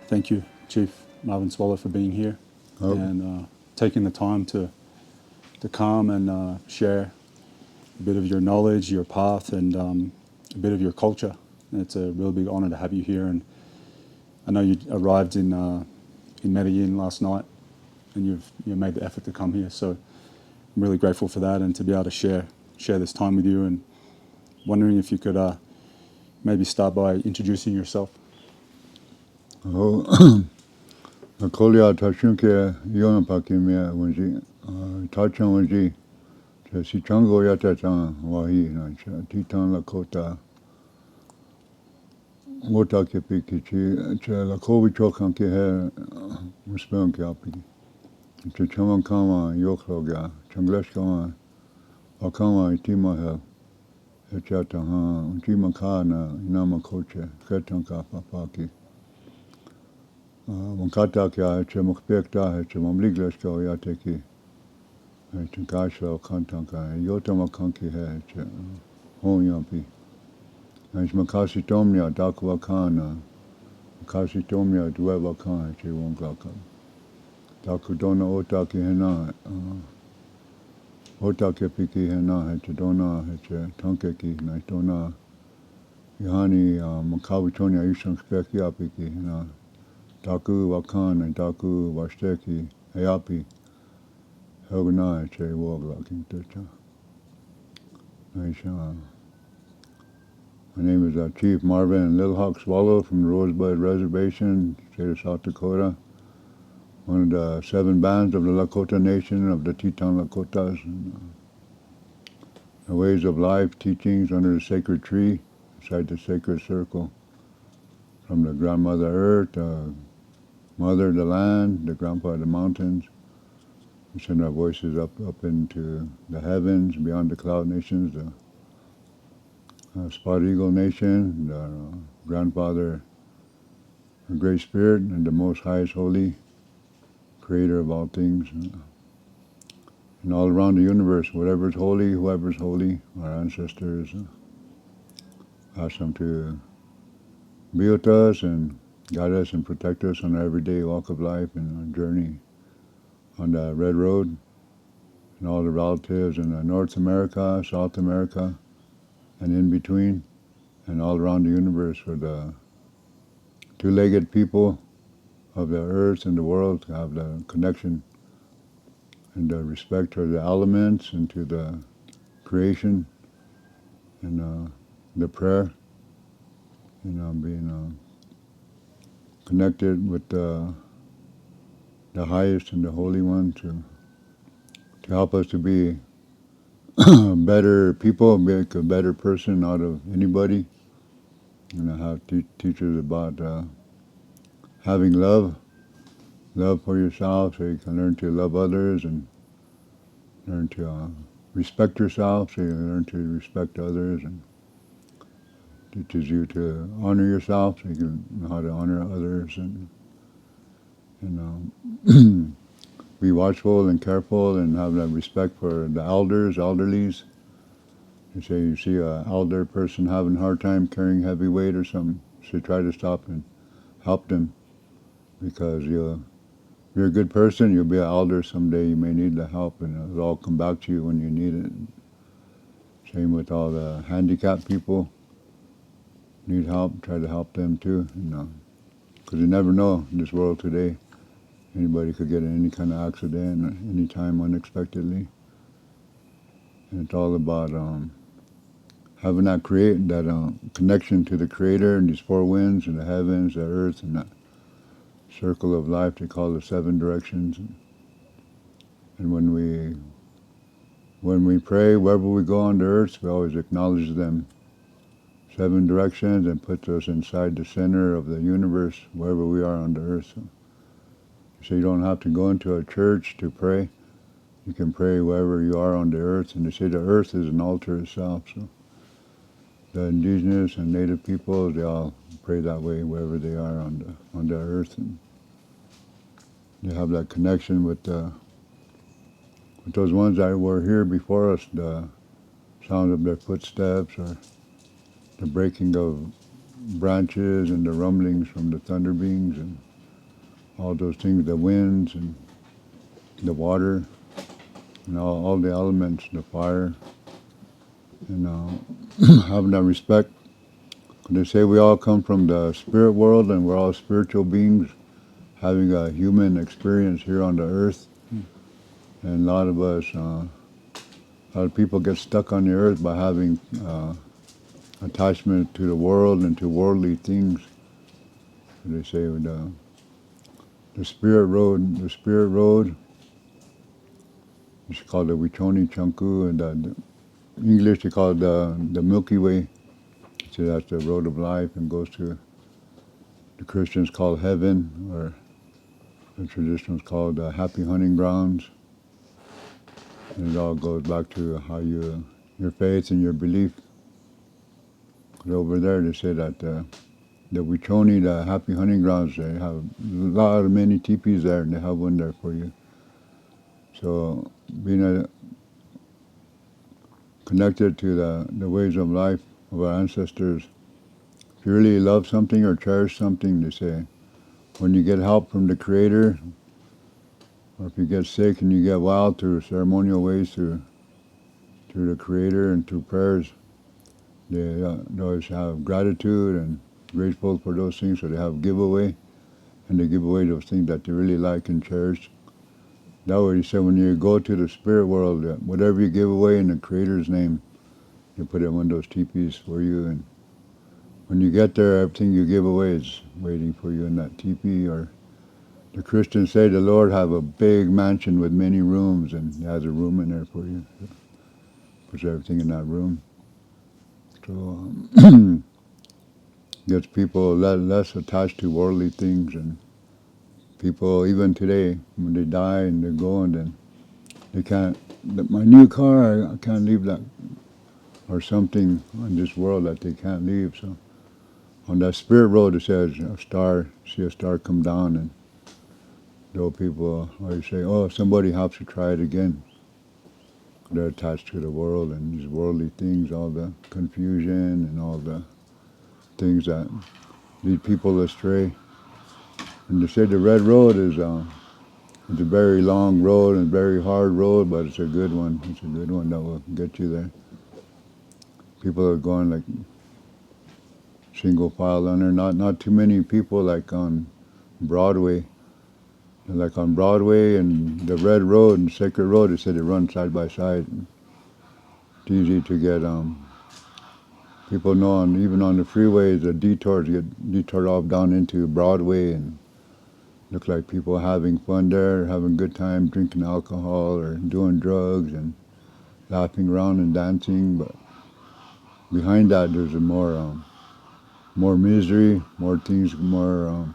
Thank you, Chief Marvin Swallow, for being here and taking the time to come and share a bit of your knowledge, your path, and a bit of your culture. It's a real big honor to have you here. And I know you arrived in Medellin last night, and you've made the effort to come here. So I'm really grateful for that, and to be able to share this time with you. And wondering if you could maybe start by introducing yourself. Kolia Tashunke Yon Pakimia Wenji, Tachan Wenji, Sicangu Yatatan, Wahi, Teton Lakota, Wota Kepikichi, Lakovi Chokanke, Muspon Kapi, Chaman Kama, Yokroga, Changlesh Kama, Wakama, Timaha, Hechataha, Timakana, Inama Koche, Ketanka Papaki. Wankata kya che mukpekta che mamliglas ka yate ki che kasha kantanka yota makanki he che honyapi aš makasi tomnya dakwa kana makasi tomnya dueva kana che wonkaka dakudona ota ki hena ota ke piki hena he che dona he che tanke ki na dona yani makawitonya ishan speki apiki hena Daku Wakan and Daku Washteki Hayapi Hoganai Che Woglaking Tucha. My name is Chief Marvin Swallow from the Rosebud Reservation, state of South Dakota. One of the 7 bands of the Lakota Nation of the Teton Lakotas. And, the ways of life, teachings under the sacred tree, inside the sacred circle. From the grandmother earth, mother the land, the grandpa the mountains. We send our voices up into the heavens, beyond the cloud nations, the spot eagle nation, the grandfather, the great spirit, and the most highest holy, creator of all things. And all around the universe, whatever is holy, whoever is holy, our ancestors, ask them to be with us and guide us and protect us on our everyday walk of life and our journey on the Red Road, and all the relatives in North America, South America, and in between, and all around the universe for the 2-legged people of the earth and the world to have the connection and the respect to the elements and to the creation and the prayer, being connected with the highest and the Holy One to help us to be better people, make a better person out of anybody. And how teach us about having love for yourself, so you can learn to love others and learn to respect yourself, so you learn to respect others, and teaches you to honor yourself, so you can know how to honor others, and be watchful and careful and have that respect for the elderlies. You say you see an elder person having a hard time carrying heavy weight or something, so try to stop and help them, because if you're a good person, you'll be an elder someday. You may need the help, and it'll all come back to you when you need it. Same with all the handicapped people. Need help, try to help them too. Because you never know in this world today. Anybody could get in any kind of accident anytime unexpectedly. And it's all about having that connection to the Creator and these 4 winds and the heavens, the earth, and that circle of life they call the 7 directions. And when we pray, wherever we go on the earth, we always acknowledge them 7 directions and puts us inside the center of the universe, wherever we are on the earth. So you don't have to go into a church to pray. You can pray wherever you are on the earth. And they say the earth is an altar itself. So the indigenous and native peoples, they all pray that way wherever they are on the earth. And they have that connection with those ones that were here before us, the sound of their footsteps or the breaking of branches and the rumblings from the thunder beings and all those things, the winds and the water and all the elements, the fire, and having that respect. They say we all come from the spirit world and we're all spiritual beings having a human experience here on the earth. And a lot of us, a lot of people get stuck on the earth by having attachment to the world and to worldly things. They say the spirit road, it's called the Wichoni Chanku, and the English they call it the Milky Way. So that's the road of life and goes to the Christians called heaven, or the traditionals called happy hunting grounds. And it all goes back to how your faith and your belief. 'Cause over there they say that the Wichoni, the happy hunting grounds, they have a lot of many teepees there, and they have one there for you. So being connected to the ways of life of our ancestors, if you really love something or cherish something, they say, when you get help from the Creator, or if you get sick and you get well through ceremonial ways, through the Creator and through prayers, they always have gratitude and grateful for those things, so they have giveaway, and they give away those things that they really like and cherish. That way, he said, when you go to the spirit world, whatever you give away in the Creator's name, you put it in one of those teepees for you, and when you get there, everything you give away is waiting for you in that teepee. Or the Christians say the Lord have a big mansion with many rooms, and he has a room in there for you. Puts everything in that room. So gets people less attached to worldly things, and people even today when they die and they're going, then they can't. My new car, I can't leave that, or something on this world that they can't leave. So on that spirit road, it says a star. See a star come down, and the old people always say, "Oh, somebody helps you try it again." They're attached to the world and these worldly things, all the confusion and all the things that lead people astray. And they say the red road is it's a very long road and very hard road, but it's a good one. It's a good one that will get you there. People are going like single file on there. Not too many people like on Broadway. Like on Broadway and the Red Road and Sacred Road, they said they run side by side. It's easy to get people know even on the freeways, the detours get detoured off down into Broadway, and look like people having fun there, having a good time, drinking alcohol or doing drugs and laughing around and dancing. But behind that, there's more misery, more things, more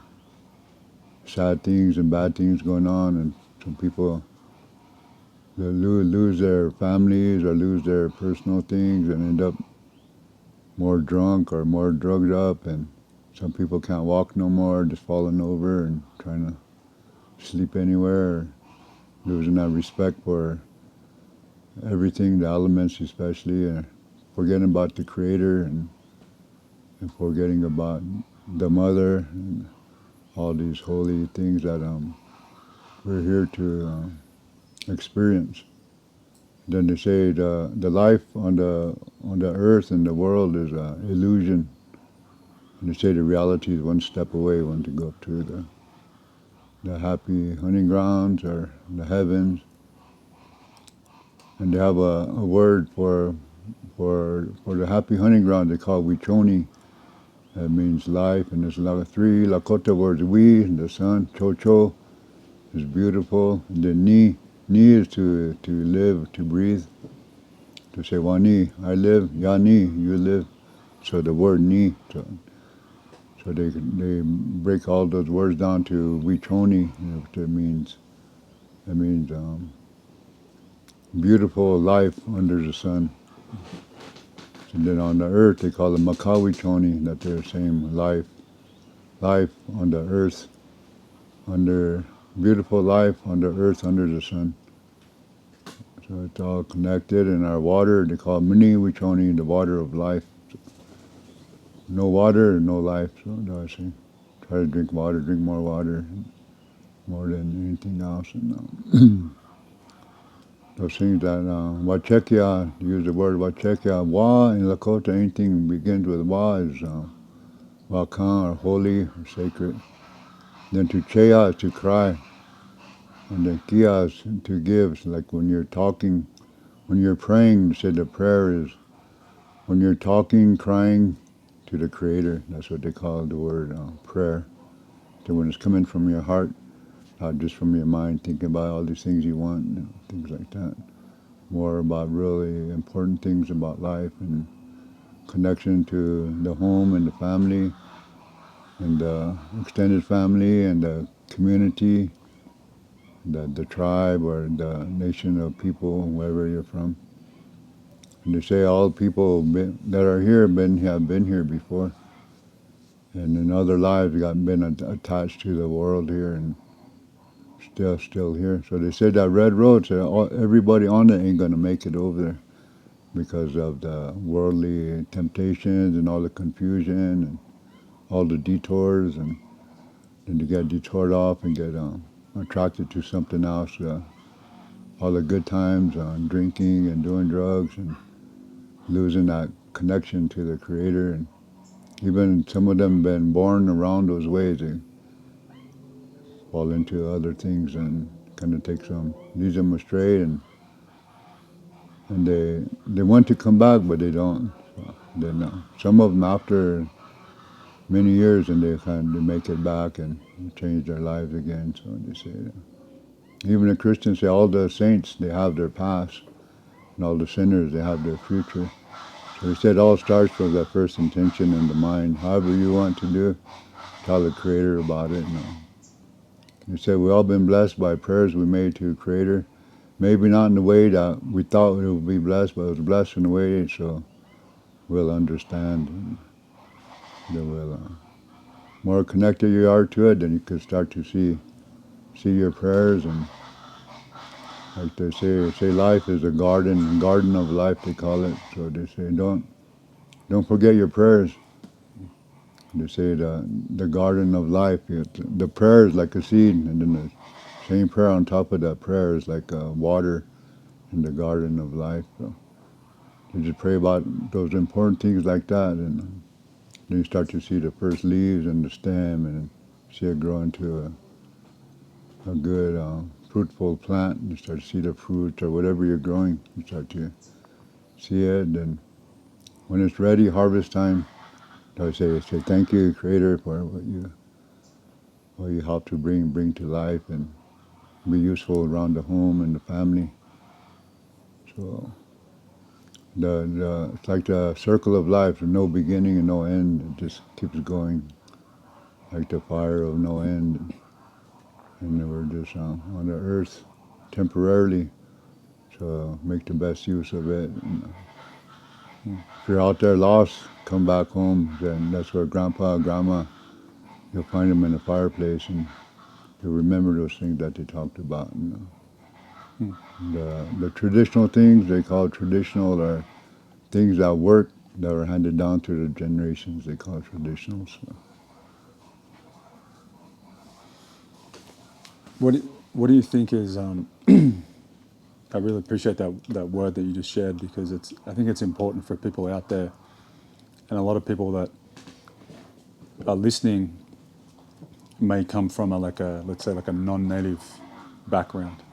sad things and bad things going on, and some people they lose their families or lose their personal things and end up more drunk or more drugged up, and some people can't walk no more, just falling over and trying to sleep anywhere, or losing that respect for everything, the elements especially, and forgetting about the Creator and forgetting about the Mother and all these holy things that we're here to experience. Then they say the life on the earth and the world is an illusion. And they say the reality is one step away, one to go up to the happy hunting grounds or the heavens. And they have a word for the happy hunting ground they call Wichoni. That means life, and there's 3 Lakota words. We, the sun, Chocho, is beautiful. And then Ni is to live, to breathe. To say Wani, I live, Yani, you live. So the word ni, so they break all those words down to wichoni, which it means. That means beautiful life under the sun. And then on the earth they call it makawichoni, that they're saying life on the earth, under beautiful life on the earth under the sun. So it's all connected. And our water, they call it mini wichoni, the water of life. No water, no life. So I say, try to drink water, drink more water, more than anything else. And those things that wachekia, use the word wachekia. Wa in Lakota, anything begins with wa is wakan, or holy, or sacred. Then to chea is to cry. And then kia is to give. So like when you're talking, when you're praying, you said the prayer is when you're talking, crying to the Creator. That's what they call the word prayer. So when it's coming from your heart, not just from your mind, thinking about all these things you want, things like that. More about really important things about life and connection to the home and the family and the extended family and the community, the tribe or the nation of people, wherever you're from. And they say all people that are here have been here before. And in other lives got been attached to the world here and still here. So they said that red road, so everybody on it ain't going to make it over there because of the worldly temptations and all the confusion and all the detours, and then you get detoured off and get attracted to something else. All the good times, drinking and doing drugs and losing that connection to the Creator. And even some of them been born around those ways. They fall into other things and kind of leads them astray, and they want to come back, but they don't. So then some of them after many years, and they make it back and change their lives again. So they say, even the Christians say all the saints, they have their past, and all the sinners, they have their future. So he said all starts from that first intention in the mind. However you want to do, tell the Creator about it. He said we all been blessed by prayers we made to the Creator. Maybe not in the way that we thought it would be blessed, but it was blessed in a way so we'll understand. And that we'll, more connected you are to it, then you can start to see your prayers. And like they say life is a garden of life they call it. So they say don't forget your prayers. They say the garden of life. The prayer is like a seed, and then the same prayer on top of that prayer is like water in the garden of life. So you just pray about those important things like that, and then you start to see the first leaves and the stem, and see it grow into a good, fruitful plant. You start to see the fruit or whatever you're growing. You start to see it, and when it's ready, harvest time, I say thank you, Creator, for what you help to bring to life and be useful around the home and the family. So it's like the circle of life, there's no beginning and no end. It just keeps going, like the fire of no end. And we're just on the earth temporarily, so make the best use of it. And, if you're out there lost, come back home. Then that's where Grandpa and Grandma, you'll find them in the fireplace, and you'll remember those things that they talked about. And, the traditional things they call traditional are things that work, that were handed down through the generations. They call traditional. So. What do you think is? I really appreciate that word that you just shared, because I think it's important for people out there, and a lot of people that are listening may come from let's say like a non-native background,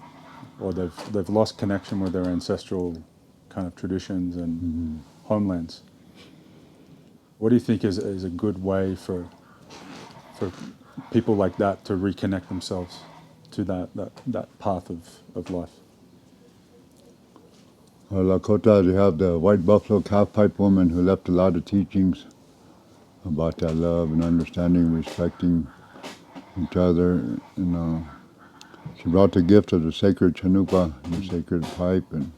or they've lost connection with their ancestral kind of traditions and homelands. What do you think is a good way for people like that to reconnect themselves to that path of life? Lakota, they have the white buffalo calf pipe woman who left a lot of teachings about that love and understanding, respecting each other. She brought the gift of the sacred chanupa, the sacred pipe, and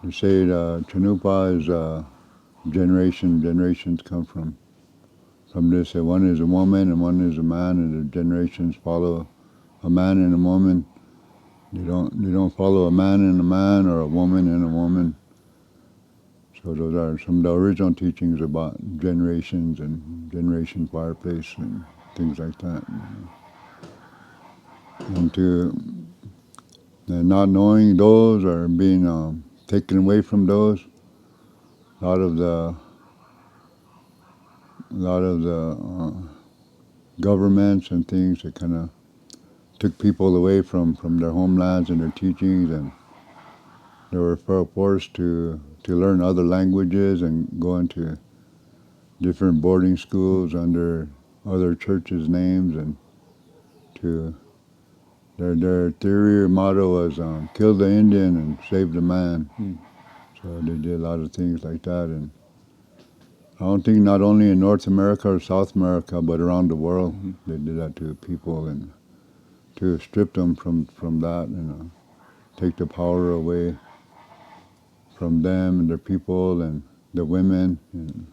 they say chanupa is generations come from this. One is a woman and one is a man, and the generations follow a man and a woman. They don't follow a man and a man or a woman and a woman. So those are some of the original teachings about generations and generation fireplace and things like that. And not knowing those or being taken away from those, a lot of the governments and things that kind of took people away from their homelands and their teachings, and they were forced to learn other languages and go into different boarding schools under other churches' names, and to their theory or motto was kill the Indian and save the man. So they did a lot of things like that, and I don't think not only in North America or South America, but around the world, they did that to people, and to strip them from that and take the power away from them and their people and the women and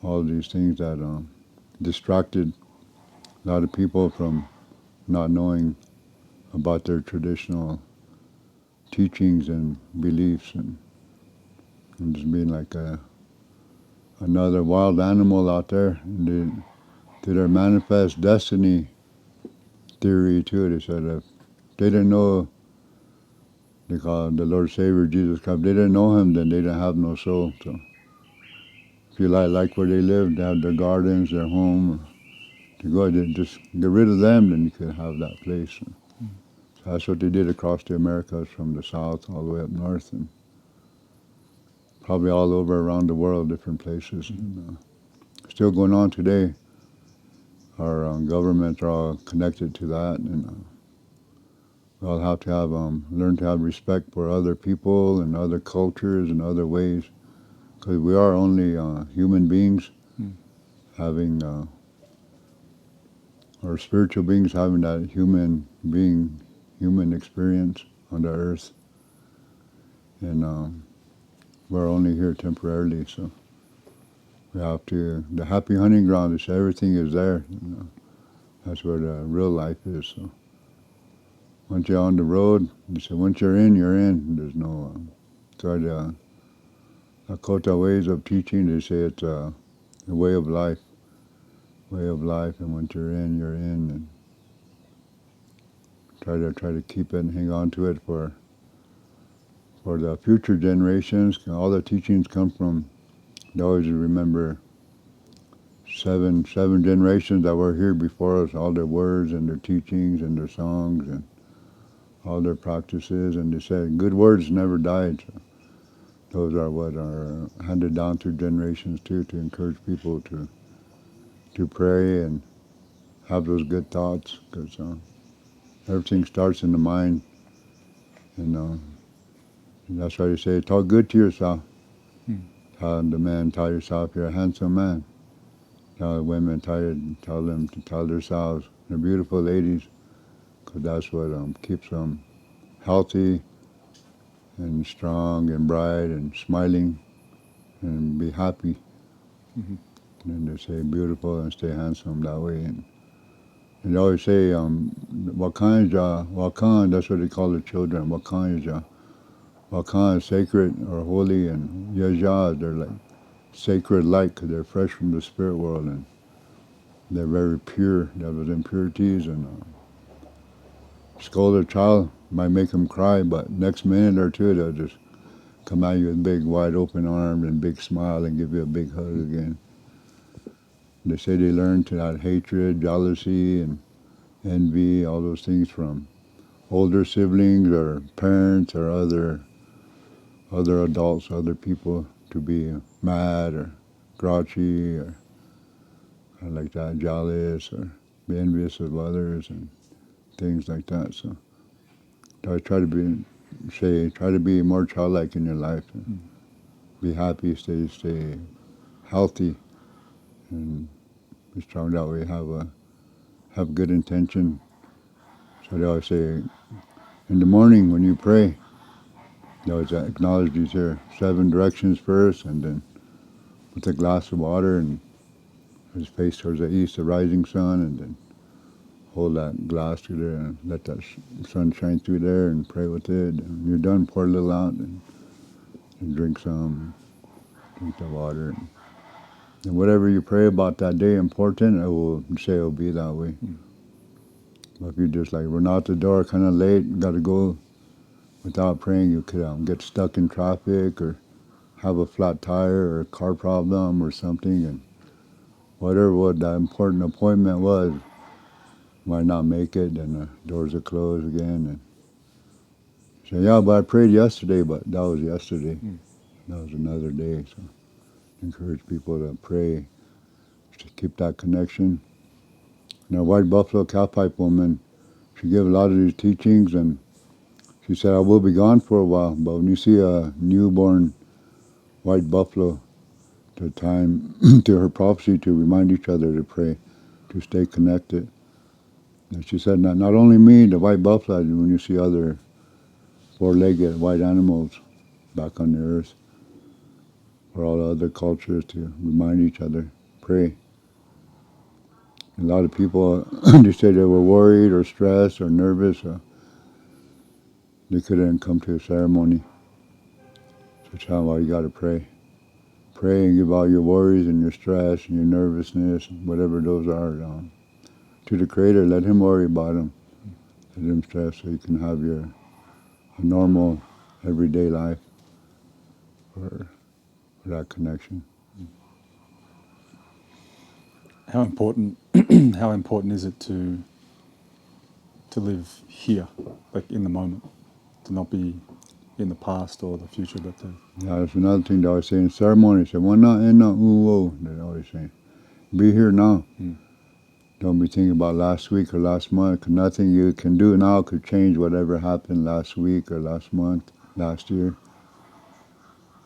all these things that distracted a lot of people from not knowing about their traditional teachings and beliefs, and just being like another wild animal out there. And to their manifest destiny theory too, they said if they didn't know, they call it the Lord Savior Jesus Christ, if they didn't know him, then they didn't have no soul. So if you like where they lived, they had their gardens, their home, to go ahead and just get rid of them, then you could have that place. So that's what they did across the Americas, from the south all the way up north, and probably all over around the world, different places. And, still going on today. Our governments are all connected to that, and we all have to have learn to have respect for other people and other cultures and other ways, because we are only human beings having, or spiritual beings having that human experience on the earth, and we're only here temporarily, so we have to, the happy hunting ground is everything is there. That's where the real life is. So once you're on the road, you say once you're in, you're in. There's no, so the Lakota ways of teaching, they say it's a way of life, and once you're in, and try to keep it and hang on to it for the future generations. All the teachings come from, they always remember seven generations that were here before us, all their words and their teachings and their songs and all their practices, and they said good words never died. So those are what are handed down through generations too, to encourage people to pray and have those good thoughts, because everything starts in the mind, and that's why they say talk good to yourself. Tell the man, tell yourself you're a handsome man. Tell the women, tell them to tell themselves they're beautiful ladies, because that's what keeps them healthy and strong and bright and smiling and be happy. And they say beautiful and stay handsome that way. And they always say, Wakan, that's what they call the children. Wakan is sacred or holy, and Yaja, they're like sacred light, because they're fresh from the spirit world, and they're very pure. There was impurities, and scold a child might make them cry, but next minute or two they'll just come at you with big wide open arms and big smile and give you a big hug again. They say they learn to that hatred, jealousy, and envy, all those things from older siblings or parents or other adults, other people, to be mad or grouchy or like that, jealous or be envious of others and things like that. So I try to say, try to be more childlike in your life. Be happy, stay healthy, and be strong that way. Have good intention. So they always say, in the morning when you pray, they always acknowledge these here 7 directions first, and then with a glass of water and his face towards the east, the rising sun, and then hold that glass through there and let that sun shine through there and pray with it. And when you're done, pour a little out and drink the water. And whatever you pray about that day important, I will say it'll be that way. But if you just like run out the door kind of late, got to go without praying, you could get stuck in traffic or have a flat tire or a car problem or something, and whatever what that important appointment was, might not make it, and the doors are closed again. And say, yeah, but I prayed yesterday, but that was yesterday. That was another day. So encourage people to pray, to keep that connection. And our White Buffalo Cowpipe woman, she gave a lot of these teachings, and she said, I will be gone for a while, but when you see a newborn white buffalo, to time to her prophecy to remind each other to pray, to stay connected. And she said, not only me, the white buffalo, when you see other 4-legged white animals back on the earth, for all the other cultures to remind each other, pray. A lot of people, they say they were worried or stressed or nervous. They couldn't come to a ceremony. So tell them, well, you got to pray. Pray and give all your worries and your stress and your nervousness, whatever those are, to the Creator. Let Him worry about them. Let Him stress so you can have your normal, everyday life for that connection. How important how important is it to live here, like in the moment, to not be in the past or the future, but to Yeah, that's another thing they always say in ceremony. They say, "Well, not in no uwo." They always say, "Be here now. Don't be thinking about last week or last month. 'Cause nothing you can do now could change whatever happened last week or last month, last year.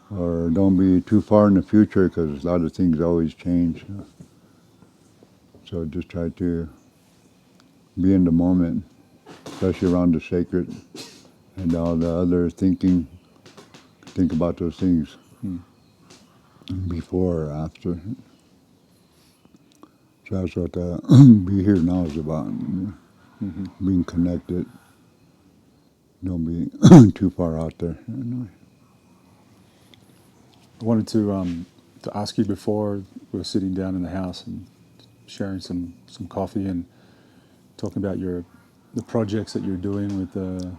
Or don't be too far in the future because a lot of things always change. So just try to be in the moment, especially around the sacred and all the other thinking. Think about those things before or after. So that's what be here now is about. Being connected. Don't be too far out there. I wanted to ask you before we were sitting down in the house and sharing some coffee and talking about the projects that you're doing with the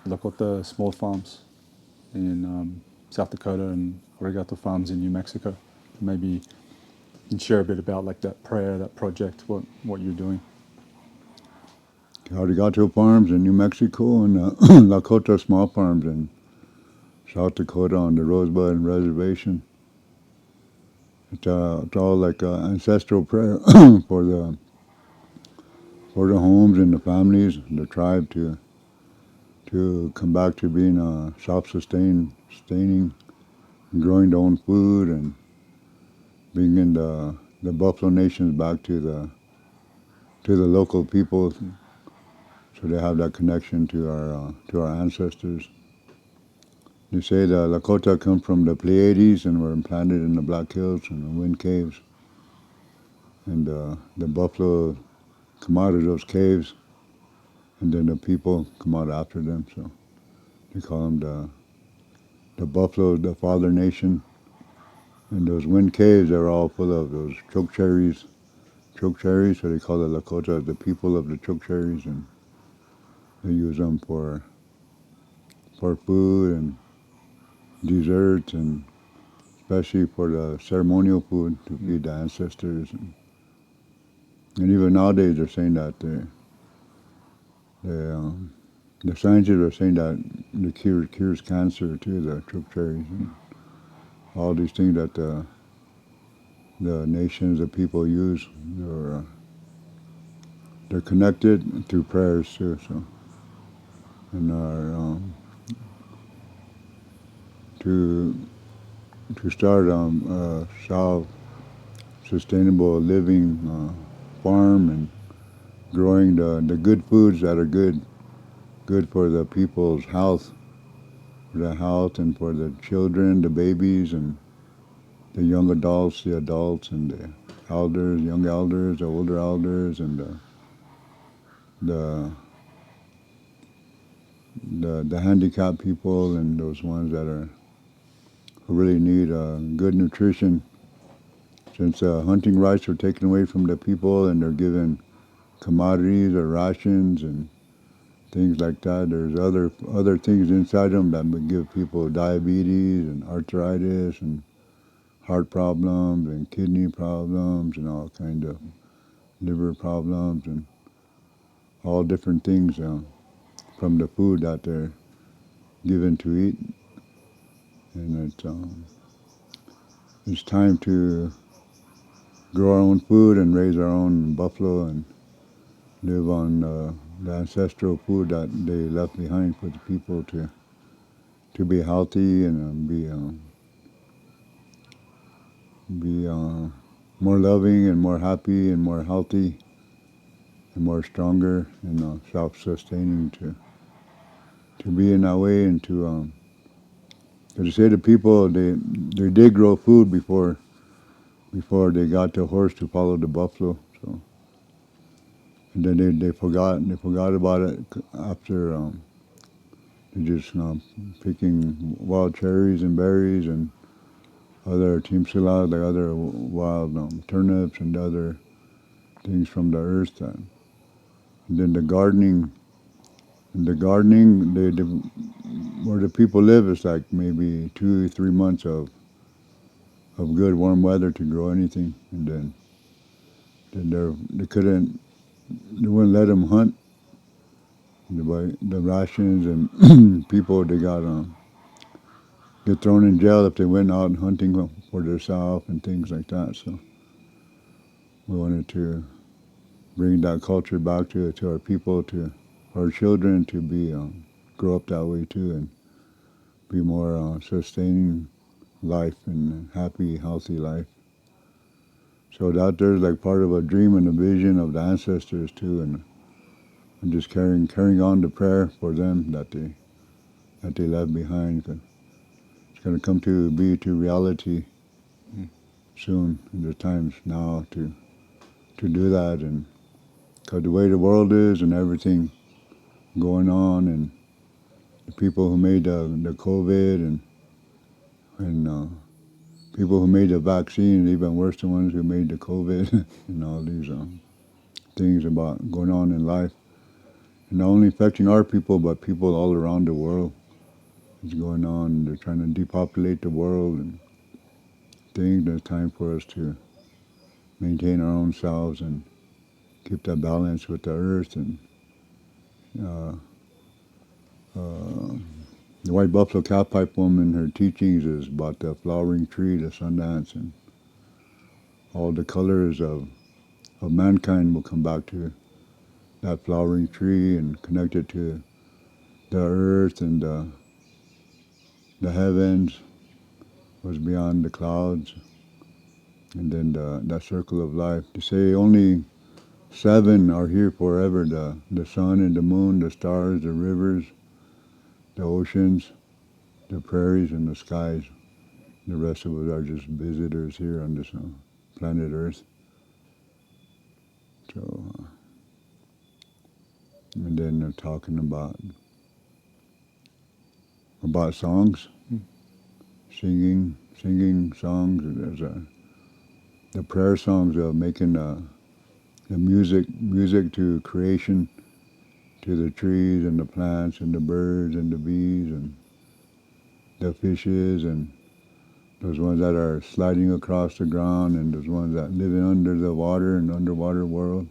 Lakota small farms in South Dakota and Arigato farms in New Mexico. Maybe you can share a bit about like that prayer, that project, what you're doing. Arigato Farms in New Mexico and Lakota Small Farms in South Dakota on the Rosebud Reservation. It's all like ancestral prayer for the homes and the families, the tribe to come back to being self-sustaining, growing their own food, and bringing the Buffalo Nations back to the local people, so they have that connection to our ancestors. They say the Lakota come from the Pleiades and were implanted in the Black Hills and the Wind Caves, and the buffalo come out of those caves, and then the people come out after them. So they call them the buffalo, the Father Nation. And those wind caves are all full of those choke cherries, so they call the Lakota the people of the choke cherries, and they use them for food and desserts, and especially for the ceremonial food to feed the ancestors. And even nowadays they're saying that the scientists are saying that the cures cancer too, the choke cherries, and all these things that the nations, the people use. They're connected through prayers too. So, and to start a self-sustainable living farm and growing the good foods that are good for the people's health, and for the children, the babies, and the young adults, the adults, and the elders, young elders, the older elders, and the the handicapped people, and those ones that are who really need good nutrition. Since hunting rights are taken away from the people and they're given commodities or rations and things like that, there's other things inside them that would give people diabetes and arthritis and heart problems and kidney problems and all kind of liver problems and all different things from the food that they're given to eat. And it's time to grow our own food and raise our own buffalo and live on the ancestral food that they left behind for the people to be healthy and be more loving and more happy and more healthy and more stronger and self-sustaining to be in that way and to say to people they did grow food before they got the horse to follow the buffalo. So and then they forgot about it after they just picking wild cherries and berries and other timsila, like other wild turnips and other things from the earth. And then where the people live is like maybe 2 3 months of good warm weather to grow anything, and then they wouldn't let them hunt. The rations and people they got get thrown in jail if they went out hunting for themselves and things like that. So we wanted to bring that culture back to our people, to our children, to be grow up that way too, and be more sustaining life and happy, healthy life. So that there's like part of a dream and a vision of the ancestors too, and just carrying on the prayer for them that they left behind. 'Cause it's going to come to reality soon. And there's times now to do that, and because the way the world is and everything going on, and the people who made the COVID and people who made the vaccine, even worse, the ones who made the COVID, and all these things about going on in life, and not only affecting our people, but people all around the world. It's going on. They're trying to depopulate the world and things. It's time for us to maintain our own selves and keep that balance with the earth. And uh, uh, the White Buffalo Cowpipe woman, her teachings is about the flowering tree, the Sundance, and all the colors of mankind will come back to that flowering tree and connect it to the earth and the heavens was beyond the clouds, and then that circle of life. To say only 7 are here forever: the sun and the moon, the stars, the rivers, the oceans, the prairies, and the skies. The rest of us are just visitors here on this planet Earth. So, and then they're talking about songs, singing songs. There's the prayer songs of making the music to creation, to the trees and the plants and the birds and the bees and the fishes and those ones that are sliding across the ground and those ones that live under the water and underwater world.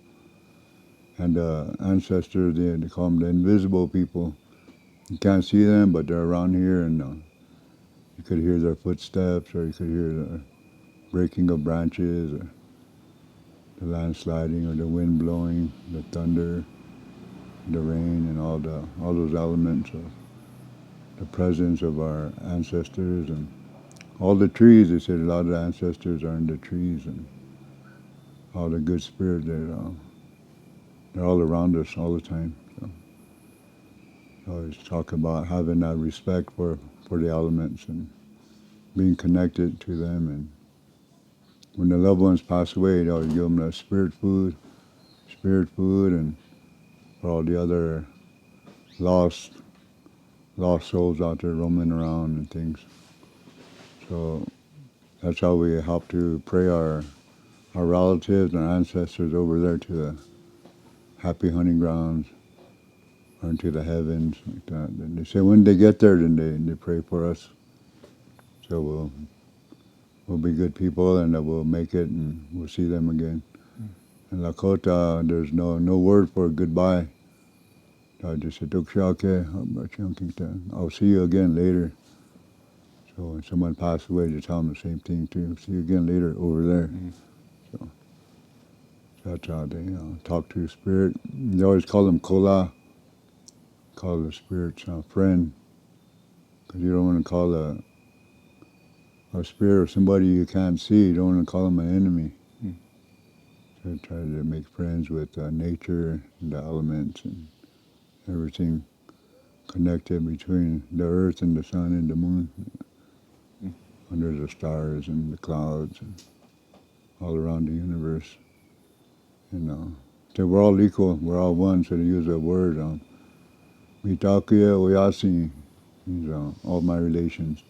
And ancestors, they call them the invisible people. You can't see them, but they're around here, and you could hear their footsteps, or you could hear the breaking of branches, or the landsliding, or the wind blowing, the thunder, the rain, and all those elements the presence of our ancestors and all the trees. They said a lot of the ancestors are in the trees, and all the good spirit they're all around us all the time. So I always talk about having that respect for the elements and being connected to them. And when the loved ones pass away, they always give them that spirit food, and for all the other lost souls out there roaming around and things. So that's how we help to pray our relatives and our ancestors over there to the happy hunting grounds or into the heavens like that. And they say when they get there, then they pray for us. So we'll be good people and we'll make it and we'll see them again. In Lakota, there's no word for goodbye. I just said, I'll see you again later. So when someone passed away, they tell them the same thing too. See you again later over there. So that's how they talk to the spirit. They always call them kola, call the spirits friend, because you don't want to call a spirit or somebody you can't see. You don't want to call them an enemy. So try to make friends with nature and the elements and everything connected between the earth and the sun and the moon, under the stars and the clouds and all around the universe. So we're all equal, we're all one, so to use a word, Mitakuya Oyasi, all my relations,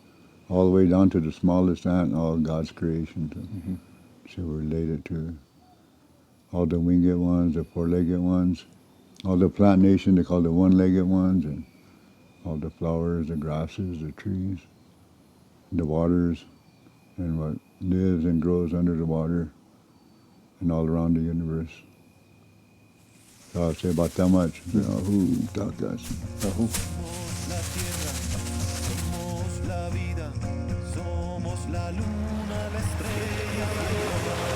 all the way down to the smallest ant and all God's creations. So we're related to all the winged ones, the four-legged ones, all the plant nation they call the one-legged ones, and all the flowers, the grasses, the trees, the waters, and what lives and grows under the water and all around the universe. So I'll say about that much. Who talk us? La tierra, somos la vida, somos la luna, la estrella, la